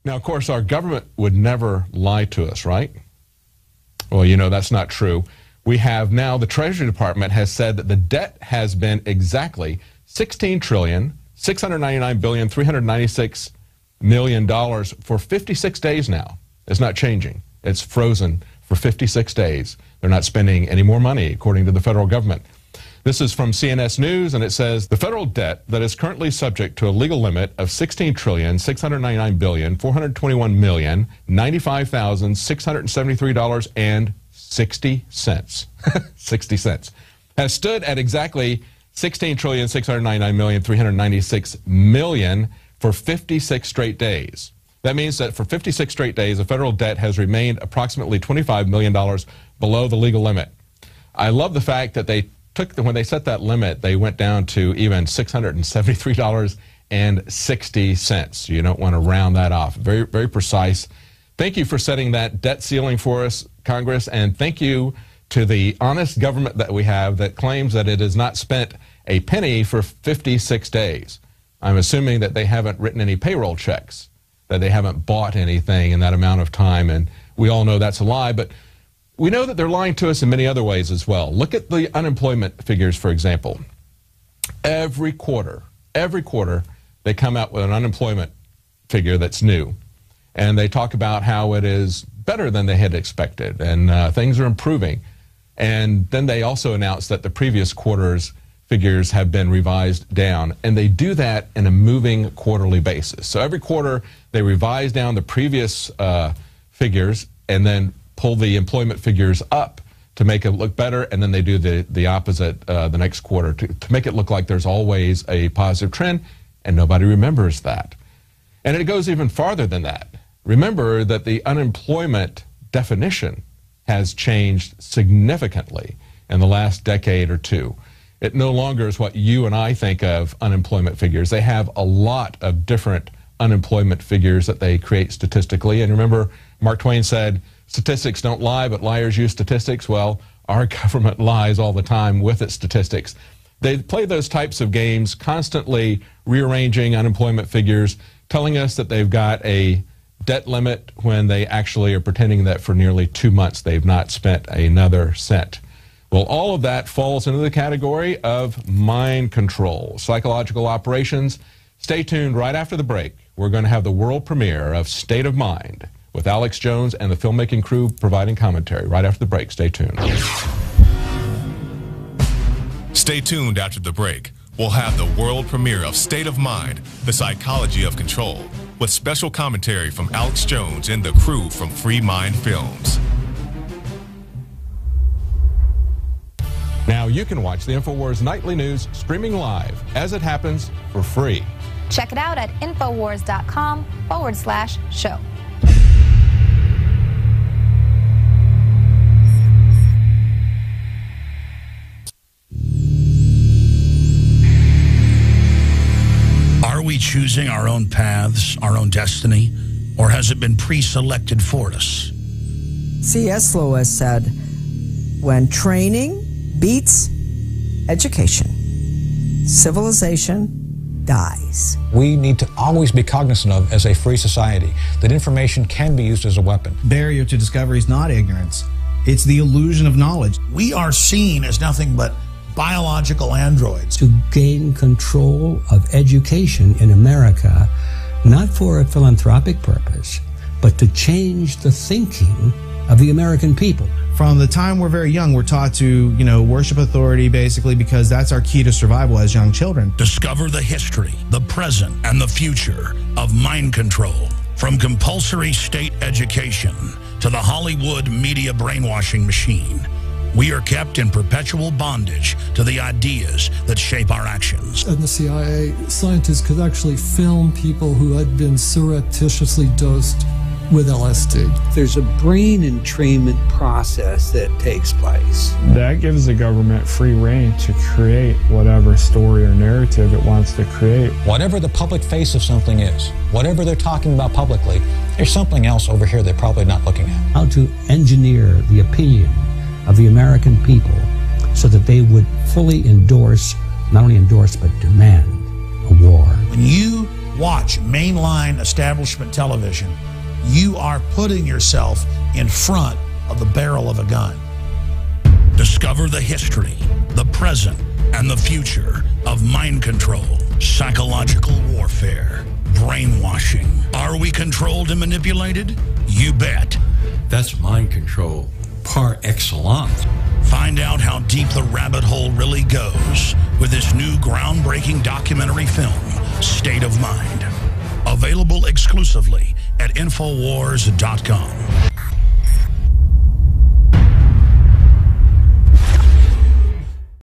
Now, of course, our government would never lie to us, right? Well, you know, that's not true. We have now, the Treasury Department has said that the debt has been exactly $16,699,396,000,000 for 56 days now. It's not changing. It's frozen for 56 days. They're not spending any more money, according to the federal government. This is from CNS News, and it says the federal debt that is currently subject to a legal limit of $16,699,421,095,673.60 60 cents has stood at exactly $16,699,396,000,000 for 56 straight days. That means that for 56 straight days, the federal debt has remained approximately $25 million below the legal limit. I love the fact that when they set that limit, they went down to even $673.60. You don't want to round that off. Very, very precise. Thank you for setting that debt ceiling for us, Congress, and thank you to the honest government that we have that claims that it has not spent a penny for 56 days. I'm assuming that they haven't written any payroll checks, that they haven't bought anything in that amount of time, and we all know that's a lie, but we know that they're lying to us in many other ways as well. Look at the unemployment figures, for example. Every quarter, they come out with an unemployment figure that's new. And they talk about how it is better than they had expected, and things are improving. And then they also announce that the previous quarter's figures have been revised down. And they do that in a moving quarterly basis. So every quarter, they revise down the previous figures and then pull the employment figures up to make it look better, and then they do the opposite the next quarter to make it look like there's always a positive trend, and nobody remembers that. And it goes even farther than that. Remember that the unemployment definition has changed significantly in the last decade or two. It no longer is what you and I think of unemployment figures. They have a lot of different unemployment figures that they create statistically. And remember, Mark Twain said, statistics don't lie, but liars use statistics. Well, our government lies all the time with its statistics. They play those types of games, constantly rearranging unemployment figures, telling us that they've got a debt limit when they actually are pretending that for nearly 2 months they've not spent another cent. Well, all of that falls into the category of mind control, psychological operations. Stay tuned right after the break. We're going to have the world premiere of State of Mind with Alex Jones and the filmmaking crew providing commentary right after the break. Stay tuned. Stay tuned after the break. We'll have the world premiere of State of Mind, The Psychology of Control, with special commentary from Alex Jones and the crew from Free Mind Films. Now you can watch the InfoWars Nightly News streaming live as it happens for free. Check it out at Infowars.com/show. Are we choosing our own paths, our own destiny, or has it been pre-selected for us? C.S. Lewis said, when training beats education, civilization dies. We need to always be cognizant of, as a free society, that information can be used as a weapon. Barrier to discovery is not ignorance. It's the illusion of knowledge. We are seen as nothing but biological androids. To gain control of education in America, not for a philanthropic purpose, but to change the thinking of the American people. From the time we're very young, we're taught to, worship authority, basically, because that's our key to survival as young children. Discover the history, the present, and the future of mind control. From compulsory state education to the Hollywood media brainwashing machine, we are kept in perpetual bondage to the ideas that shape our actions. In the CIA, scientists could actually film people who had been surreptitiously dosed with LSD. There's a brain entrainment process that takes place. That gives the government free rein to create whatever story or narrative it wants to create. Whatever the public face of something is, whatever they're talking about publicly, there's something else over here they're probably not looking at. How to engineer the opinion of the American people so that they would fully endorse, not only endorse, but demand a war. When you watch mainline establishment television, you are putting yourself in front of the barrel of a gun. Discover the history, the present, and the future of mind control, psychological warfare, brainwashing. Are we controlled and manipulated? You bet. That's mind control par excellence. Find out how deep the rabbit hole really goes with this new groundbreaking documentary film, State of Mind. Available exclusively at Infowars.com.